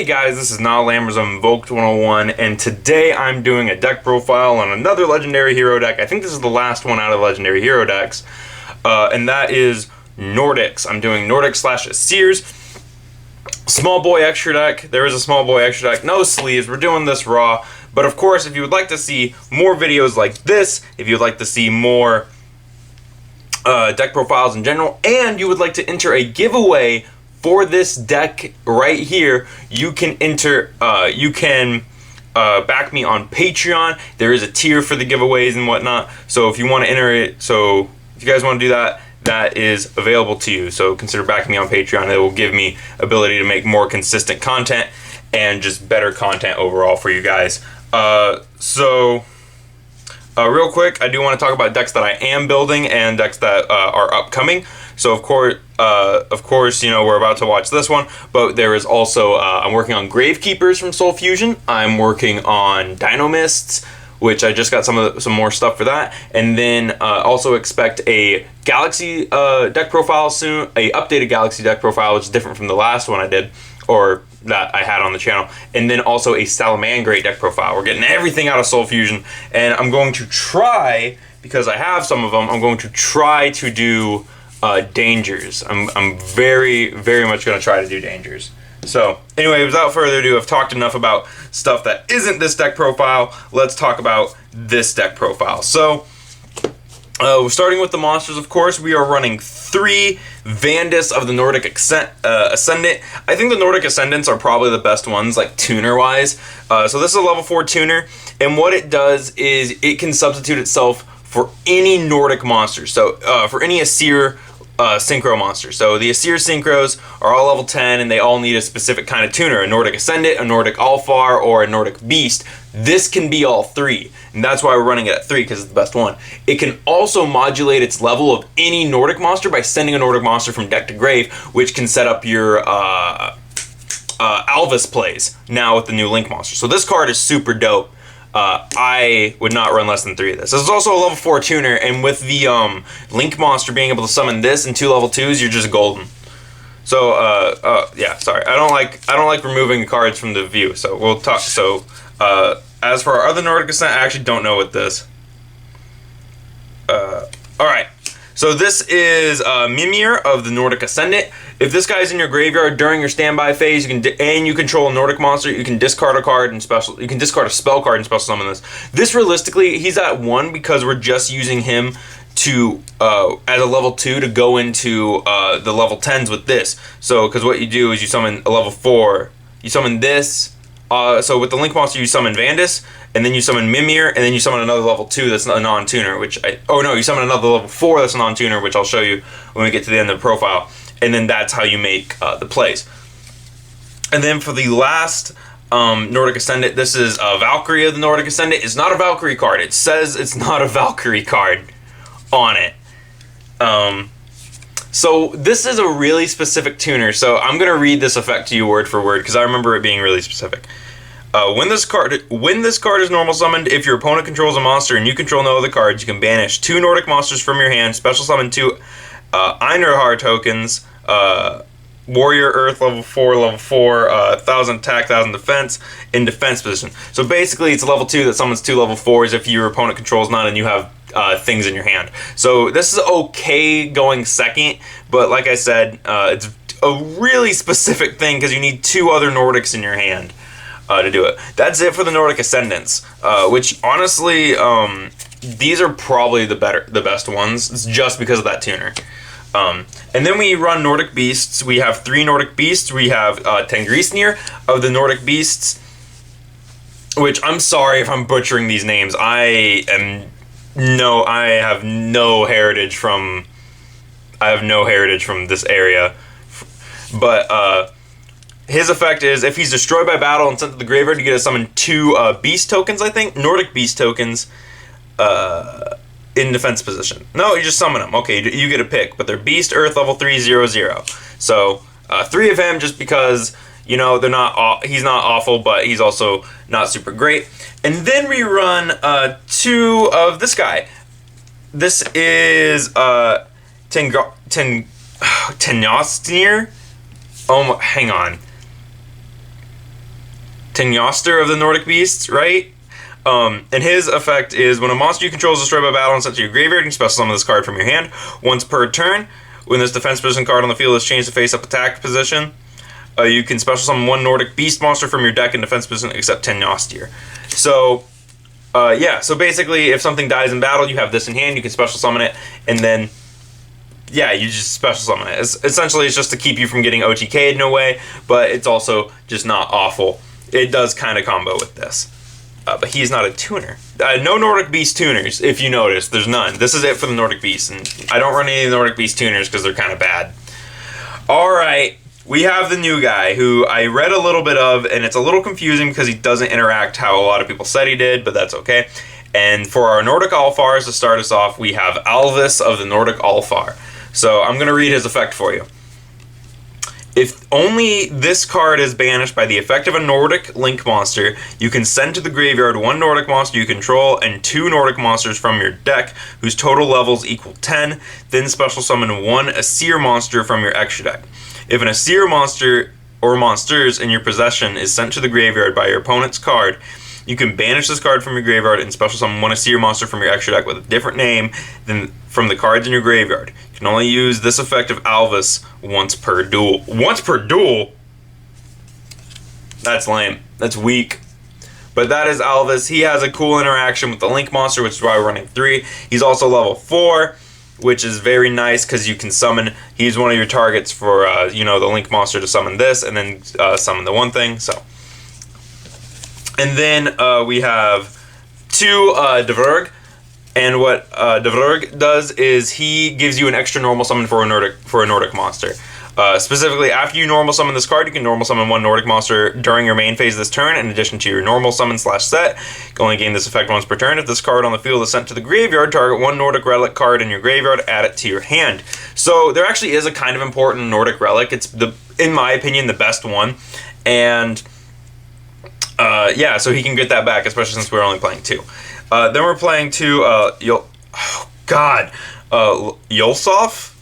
guys, this is Now Lammers of Invoked 101, and today I'm doing a deck profile on another Legendary Hero deck. I think this is the last one out of Legendary Hero decks, and that is Nordic's. I'm doing Nordic / Sears. Small boy extra deck. There is a small boy extra deck. No sleeves. We're doing this raw. But of course, if you would like to see more videos like this, if you would like to see more deck profiles in general, and you would like to enter a giveaway for this deck right here, you can enter, back me on Patreon. There is a tier for the giveaways and whatnot. So if you want to enter it, so if you guys want to do that, that is available to you. So consider backing me on Patreon. It will give me ability to make more consistent content and just better content overall for you guys. Real quick, I do want to talk about decks that I am building and decks that are upcoming. So of course, you know, we're about to watch this one, but there is also, I'm working on Gravekeepers from Soul Fusion. I'm working on Dino Mists, which I just got some more stuff for that. And then also expect a Galaxy deck profile soon, a updated Galaxy deck profile, which is different from the last one I did, or that I had on the channel. And then also a Salamangreat deck profile. We're getting everything out of Soul Fusion, and I'm going to try, because I have some of them, I'm going to try to do Dangers. I'm very much going to try to do Dangers. So anyway, without further ado, I've talked enough about stuff that isn't this deck profile. Let's talk about this deck profile. So starting with the monsters, of course, we are running 3 Vandus of the Nordic Ascendant. I think the Nordic Ascendants are probably the best ones, like tuner-wise. So this is a level 4 tuner, and what it does is it can substitute itself for any Nordic monster. So for any Aesir Synchro monster. So the Aesir Synchros are all level 10, and they all need a specific kind of tuner, a Nordic Ascendant, a Nordic Alfar, or a Nordic Beast. This can be all 3, and that's why we're running it at 3, because it's the best one. It can also modulate its level of any Nordic monster by sending a Nordic monster from deck to grave, which can set up your Alvis plays now with the new Link monster. So this card is super dope. I would not run less than 3 of this. This is also a level 4 tuner, and with the Link monster being able to summon this and 2 level 2s, you're just golden. So yeah, sorry, I don't like removing the cards from the view. So we'll talk. So as for our other Nordic Ascent, I actually don't know what this. All right. So this is Mimir of the Nordic Ascendant. If this guy's in your graveyard during your standby phase, you can and you control a Nordic monster, you can discard a card and special. You can discard a spell card and special summon this. This realistically, he's at 1 because we're just using him to as a level 2 to go into the level 10s with this. So because what you do is you summon a level 4, you summon this. So with the Link monster, you summon Vandus, and then you summon Mimir, and then you summon another level 2 that's a non-tuner, you summon another level 4 that's a non-tuner, which I'll show you when we get to the end of the profile. And then that's how you make the plays. And then for the last Nordic Ascendant, this is Valkyrie of the Nordic Ascendant. It's not a Valkyrie card. It says it's not a Valkyrie card on it. So this is a really specific tuner, so I'm going to read this effect to you word for word, because I remember it being really specific. When this card is normal summoned, if your opponent controls a monster and you control no other cards, you can banish 2 Nordic monsters from your hand, special summon 2 Einarhar tokens, Warrior Earth level 4, 1000 attack, 1000 defense, in defense position. So basically it's a level 2 that summons 2 level 4s if your opponent controls none and you have things in your hand. So this is okay going second, but like I said, it's a really specific thing because you need 2 other Nordics in your hand to do it. That's it for the Nordic Ascendants, which honestly, these are probably the best ones. It's just because of that tuner. And then we run Nordic Beasts. We have 3 Nordic Beasts. We have Tengrisnir of the Nordic Beasts, which I'm sorry if I'm butchering these names. I have no heritage from this area. But his effect is if he's destroyed by battle and sent to the graveyard, you get to summon 2 beast tokens, I think, Nordic beast tokens, in defense position. No, you just summon them. Okay, you get a pick, but they're Beast Earth level 3, 0/0. So 3 of him, just because, you know, he's not awful, but he's also not super great. And then we run 2 of this guy. This is Tengrisnir. Oh, hang on. Tenyoster of the Nordic Beasts, right? And his effect is when a monster you control is destroyed by battle and sent to your graveyard, you can special summon this card from your hand once per turn. When this defense position card on the field is changed to face-up attack position, you can special summon one Nordic Beast monster from your deck in defense position except Tenyoster. So, yeah, so basically if something dies in battle, you have this in hand, you can special summon it, and then, yeah, you just special summon it. Essentially, it's just to keep you from getting OTK'd in a way, but it's also just not awful. It does kind of combo with this. But he's not a tuner. No Nordic Beast tuners, if you notice. There's none. This is it for the Nordic Beast. And I don't run any of the Nordic Beast tuners because they're kind of bad. Alright, we have the new guy who I read a little bit of, and it's a little confusing because he doesn't interact how a lot of people said he did, but that's okay. And for our Nordic Alfars to start us off, we have Alvis of the Nordic Alfar. So I'm going to read his effect for you. If only this card is banished by the effect of a Nordic Link monster, you can send to the graveyard one Nordic monster you control and two Nordic monsters from your deck whose total levels equal 10, then special summon one Asir monster from your extra deck. If an Asir monster or monsters in your possession is sent to the graveyard by your opponent's card, you can banish this card from your graveyard and special summon one Asir monster from your extra deck with a different name than from the cards in your graveyard. You can only use this effect of Alvis once per duel. Once per duel? That's lame. That's weak. But that is Alvis. He has a cool interaction with the Link monster, which is why we're running 3. He's also level 4, which is very nice because you can summon. He's one of your targets for, you know, the Link monster to summon this and then summon the one thing. So. And then we have 2 Dverg. And what Dverg does is he gives you an extra normal summon for a Nordic monster. Specifically, after you normal summon this card, you can normal summon one Nordic monster during your main phase this turn, in addition to your normal summon / set. You can only gain this effect once per turn. If this card on the field is sent to the graveyard, target one Nordic relic card in your graveyard, add it to your hand. So there actually is a kind of important Nordic relic. It's, in my opinion, the best one. And yeah, so he can get that back, especially since we're only playing 2. Then we're playing 2, Yolsof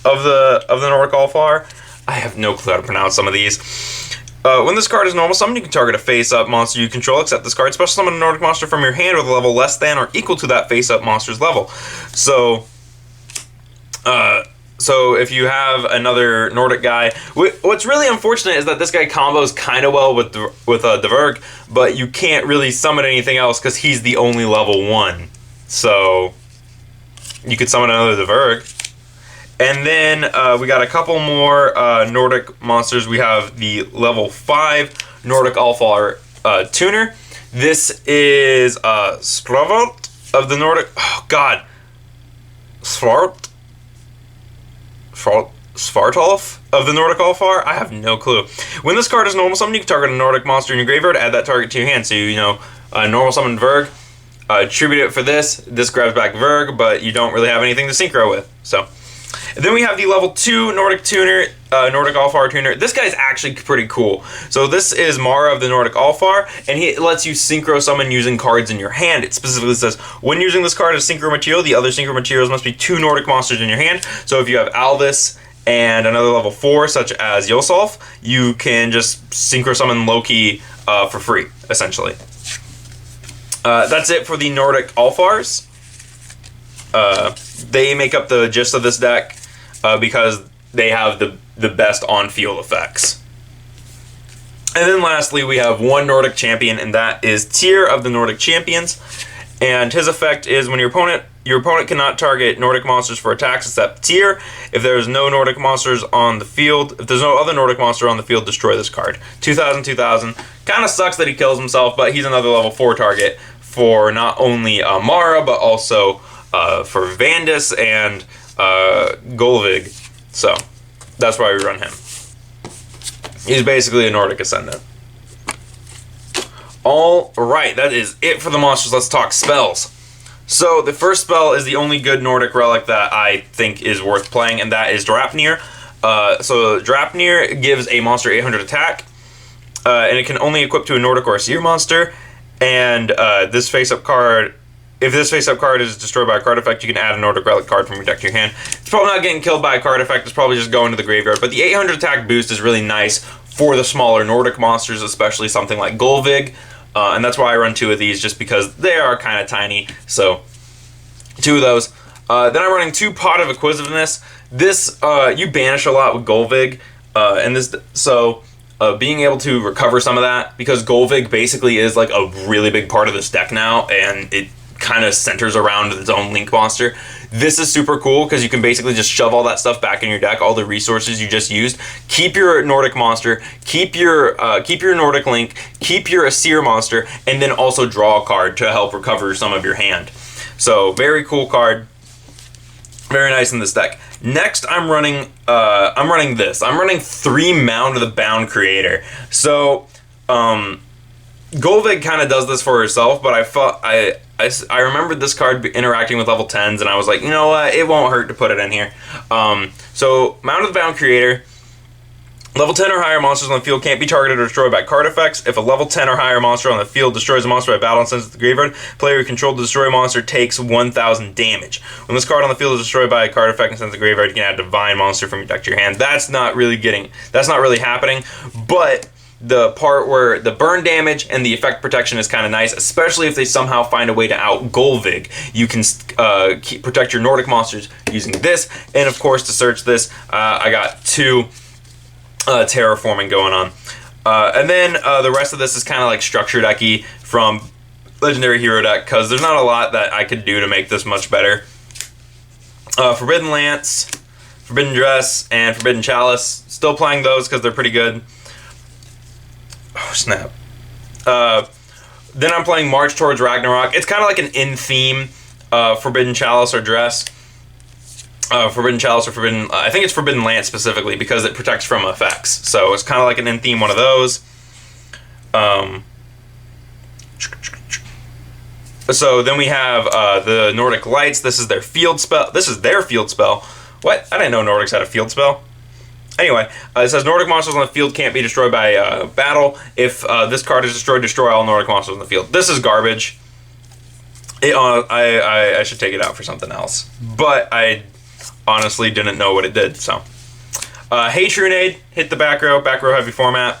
of the Nordic Alfar. I have no clue how to pronounce some of these. When this card is normal summoned, you can target a face-up monster you control, except this card. Special summon a Nordic monster from your hand with a level less than or equal to that face-up monster's level. So if you have another Nordic guy, what's really unfortunate is that this guy combos kind of well with Dverg, but you can't really summon anything else because he's the only level 1. So you could summon another Dverg. And then we got a couple more Nordic monsters. We have the level 5 Nordic Alfar tuner. This is Skravot of the Nordic. Oh God, Svartalf of the Nordic Alfar? I have no clue. When this card is normal summoned, you can target a Nordic monster in your graveyard, add that target to your hand. So you know, normal summon Dverg, tribute it for this. This grabs back Dverg, but you don't really have anything to synchro with. So. And then we have the level 2 Nordic tuner, Nordic Alfar tuner. This guy's actually pretty cool. So this is Mara of the Nordic Alfar, and he lets you synchro summon using cards in your hand. It specifically says, when using this card as synchro material, the other synchro materials must be 2 Nordic monsters in your hand. So if you have Alvis and another level 4, such as Yosolf, you can just synchro summon Loki for free, essentially. That's it for the Nordic Alfars. They make up the gist of this deck because they have the best on-field effects. And then lastly, we have one Nordic champion, and that is Tyr of the Nordic Champions. And his effect is when your opponent cannot target Nordic monsters for attacks except Tyr. If there's no Nordic monsters on the field, if there's no other Nordic monster on the field, destroy this card. 2000. Kind of sucks that he kills himself, but he's another level 4 target for not only Mara, but also for Vandus and Golvig. So that's why we run him. He's basically a Nordic Ascendant. Alright, that is it for the monsters. Let's talk spells. So the first spell is the only good Nordic relic that I think is worth playing, and that is Draupnir. So Draupnir gives a monster 800 attack, and it can only equip to a Nordic or a Seer monster. And this face-up card, if this face-up card is destroyed by a card effect, you can add a Nordic relic card from your deck to your hand. It's probably not getting killed by a card effect, it's probably just going to the graveyard, but the 800 attack boost is really nice for the smaller Nordic monsters, especially something like Golvig. And that's why I run 2 of these, just because they are kind of tiny. So 2 of those. Then I'm running 2 Pot of Acquisitiveness. This, you banish a lot with Golvig. And this, so being able to recover some of that, because Golvig basically is like a really big part of this deck now, and it kind of centers around its own Link monster. This is super cool because you can basically just shove all that stuff back in your deck, all the resources you just used. Keep your Nordic monster, keep your Nordic Link, keep your Aesir monster, and then also draw a card to help recover some of your hand. So very cool card, very nice in this deck. Next, I'm running this. I'm running 3 Mound of the Bound Creator. So Golvig kind of does this for herself, but I remembered this card interacting with level 10s, and I was like, you know what, it won't hurt to put it in here. So, Mound of the Bound Creator. Level 10 or higher monsters on the field can't be targeted or destroyed by card effects. If a level 10 or higher monster on the field destroys a monster by battle and sends it to the graveyard, player who controlled the destroy monster takes 1,000 damage. When this card on the field is destroyed by a card effect and sent to the graveyard, you can add Divine Monster from your deck to your hand. That's not really happening, but the part where the burn damage and the effect protection is kind of nice, especially if they somehow find a way to out Golvig. You can protect your Nordic monsters using this, and of course to search this, I got 2 terraforming going on. And then the rest of this is kind of like structure decky from Legendary Hero deck, because there's not a lot that I could do to make this much better. Forbidden Lance, Forbidden Dress, and Forbidden Chalice. Still playing those because they're pretty good. Oh, snap. Then I'm playing March Towards Ragnarok. It's kind of like an in-theme Forbidden Chalice or Dress. Forbidden Chalice or Forbidden... I think it's Forbidden Lance specifically because it protects from effects. So it's kind of like an in-theme one of those. So then we have the Nordic Lights. This is their field spell. What? I didn't know Nordics had a field spell. Anyway, it says Nordic monsters on the field can't be destroyed by battle. If this card is destroyed, destroy all Nordic monsters on the field. This is garbage. I should take it out for something else. But I honestly didn't know what it did, so. Hatrunade, hit the back row heavy format.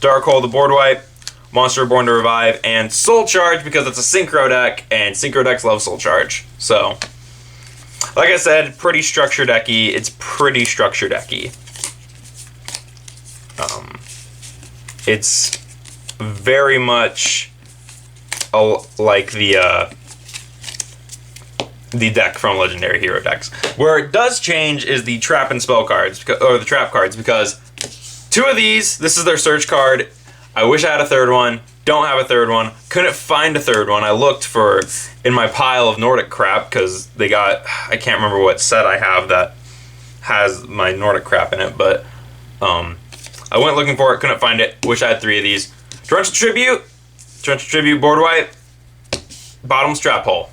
Darkhold, the board wipe. Monster Born to Revive, and Soul Charge because it's a Synchro deck, and Synchro decks love Soul Charge. So, like I said, pretty structure decky. It's pretty structure decky. It's very much like the deck from Legendary Hero decks. Where it does change is the trap and spell cards, or the trap cards, because 2 of these, this is their search card. I wish I had a 3rd one. Don't have a 3rd one. Couldn't find a 3rd one. I looked for in my pile of Nordic crap because they got, I can't remember what set I have that has my Nordic crap in it, but I went looking for it, couldn't find it. Wish I had 3 of these. Torrential Tribute, board wipe, bottom strap hole.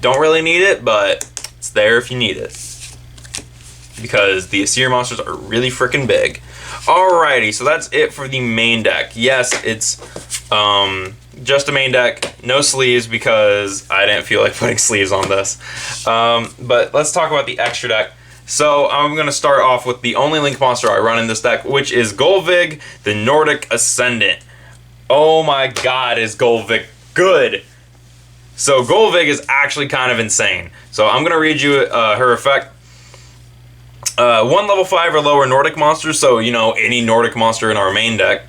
Don't really need it, but it's there if you need it. Because the Aesir monsters are really freaking big. Alrighty, so that's it for the main deck. Yes, it's just a main deck, no sleeves because I didn't feel like putting sleeves on this. But let's talk about the extra deck. So I'm going to start off with the only Link monster I run in this deck, which is Golvig, the Nordic Ascendant. Oh my god, is Golvig good! So Golvig is actually kind of insane. So I'm going to read you her effect. 1 level 5 or lower Nordic monster, so you know, any Nordic monster in our main deck.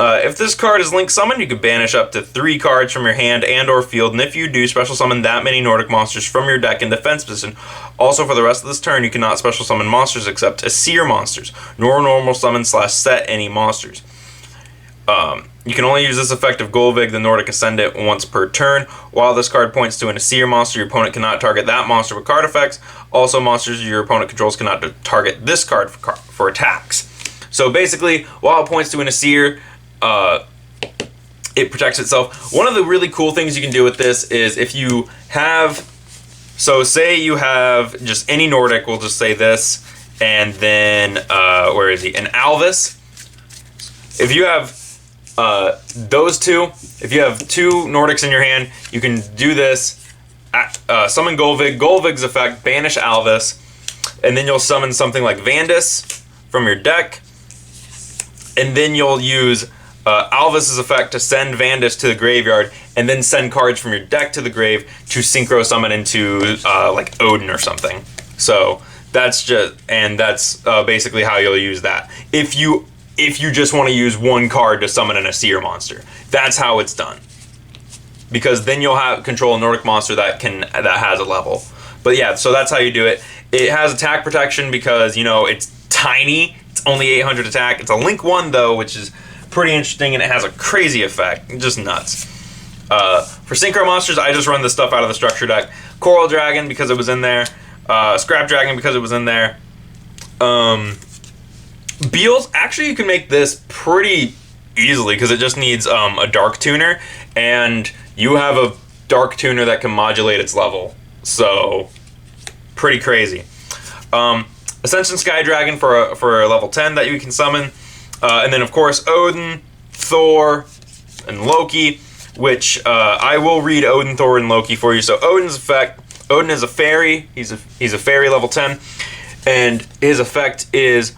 If this card is Link summoned, you can banish up to 3 cards from your hand and or field, and if you do, special summon that many Nordic monsters from your deck in defense position. Also, for the rest of this turn, you cannot special summon monsters except Aesir monsters, nor normal summon / set any monsters. You can only use this effect of Golvig, the Nordic Ascendant, once per turn. While this card points to an Aesir monster, your opponent cannot target that monster with card effects. Also, monsters your opponent controls cannot target this card for attacks. So basically, while it points to an Aesir, it protects itself. One of the really cool things you can do with this is if you have, so say you have just any Nordic, we'll just say this, and then, where is he? An Alvis. If you have those 2, if you have 2 Nordics in your hand, you can do this, summon Golvig, Golvig's effect, banish Alvis, and then you'll summon something like Vandus, from your deck, and then you'll use Alvis's effect to send Vandus to the graveyard, and then send cards from your deck to the grave to synchro summon into like Odin or something. So that's basically how you'll use that. If you just want to use one card to summon an Asir monster, that's how it's done. Because then you'll have control a Nordic monster that has a level. But yeah, so that's how you do it. It has attack protection because, you know, it's tiny. It's only 800 attack. It's a Link 1 though, which is pretty interesting, and it has a crazy effect. Just nuts. For Synchro monsters, I just run this stuff out of the structure deck. Coral Dragon because it was in there. Scrap Dragon because it was in there. Beals, actually you can make this pretty easily because it just needs a Dark Tuner, and you have a Dark Tuner that can modulate its level. So, pretty crazy. Ascension Sky Dragon for a level 10 that you can summon. And then of course Odin, Thor, and Loki, which I will read Odin, Thor, and Loki for you. So Odin's effect, Odin is a fairy. He's a fairy level 10, and his effect is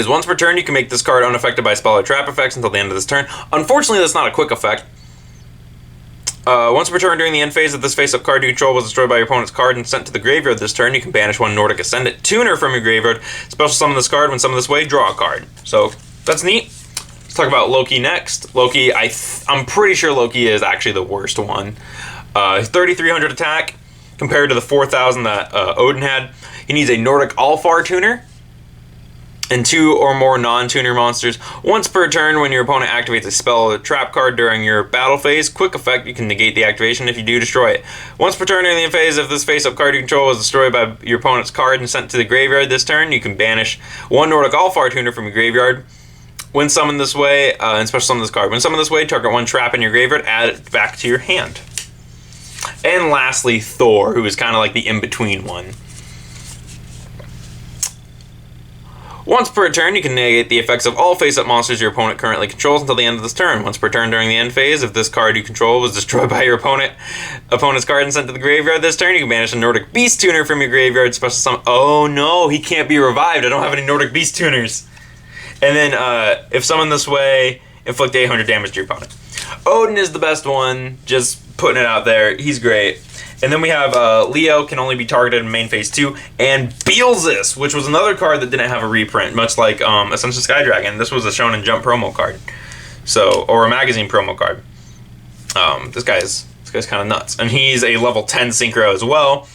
once per turn you can make this card unaffected by spell or trap effects until the end of this turn. Unfortunately, that's not a quick effect. Once per turn during the end phase, if this face-up card you control was destroyed by your opponent's card and sent to the graveyard this turn, you can banish one Nordic Ascendant Tuner from your graveyard, special summon this card. When summoned this way, draw a card. So that's neat. Let's talk about Loki next. Loki, I'm pretty sure Loki is actually the worst one. 3,300 attack compared to the 4,000 that Odin had. He needs a Nordic Alfar Tuner and 2 or more non-tuner monsters. Once per turn, when your opponent activates a spell or trap card during your battle phase, quick effect, you can negate the activation. If you do, destroy it. Once per turn during the end phase, if this face-up card you control is destroyed by your opponent's card and sent to the graveyard this turn, you can banish one Nordic Alfar Tuner from your graveyard. When summoned this way, and special summon this card. When summoned this way, target one trap in your graveyard, add it back to your hand. And lastly, Thor, who is kind of like the in-between one. Once per turn, you can negate the effects of all face-up monsters your opponent currently controls until the end of this turn. Once per turn during the end phase, if this card you control was destroyed by your opponent's card and sent to the graveyard this turn, you can banish a Nordic Beast Tuner from your graveyard. Special summon. Oh no, he can't be revived. I don't have any Nordic Beast Tuners. And then, if summoned this way, inflict 800 damage to your opponent. Odin is the best one. Just putting it out there. He's great. And then we have Leo, can only be targeted in main phase 2, and Beelzes, which was another card that didn't have a reprint, much like Ascension Sky Dragon. This was a Shonen Jump promo card, or a magazine promo card. This guy's kind of nuts, and he's a level 10 synchro as well,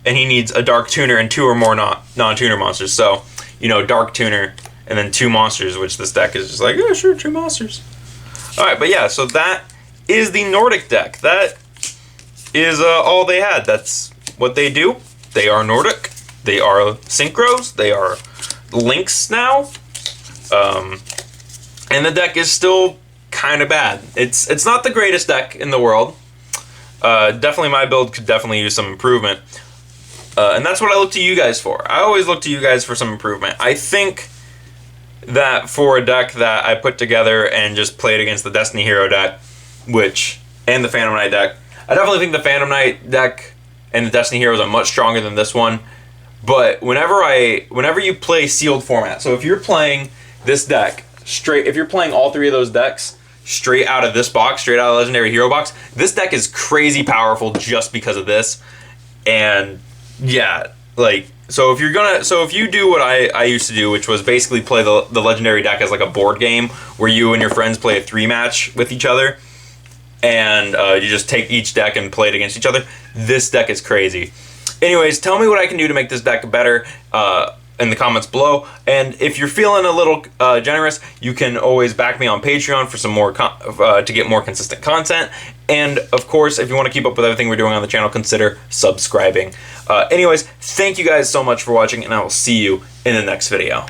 and he needs a Dark Tuner and 2 or more non-tuner monsters. So, you know, Dark Tuner and then 2 monsters, which this deck is just like, yeah, sure, 2 monsters. All right, but yeah, so that is the Nordic deck. That is all they had. That's what they do. They are Nordic. They are synchros. They are links now. And the deck is still kind of bad. It's not the greatest deck in the world. Definitely my build could definitely use some improvement. And that's what I look to you guys for. I always look to you guys for some improvement. I think that for a deck that I put together and just played against the Destiny Hero deck, and the Phantom Knight deck, I definitely think the Phantom Knight deck and the Destiny Heroes are much stronger than this one. But whenever you play sealed format, so if you're playing this deck if you're playing all 3 of those decks straight out of this box, straight out of the Legendary Hero box, this deck is crazy powerful just because of this. And yeah, like, so if you do what I used to do, which was basically play the Legendary deck as like a board game where you and your friends play a 3-match with each other, and you just take each deck and play it against each other. This deck is crazy. Anyways, tell me what I can do to make this deck better in the comments below. And if you're feeling a little generous, you can always back me on Patreon for some more to get more consistent content. And of course, if you want to keep up with everything we're doing on the channel, consider subscribing. Anyways, thank you guys so much for watching, and I will see you in the next video.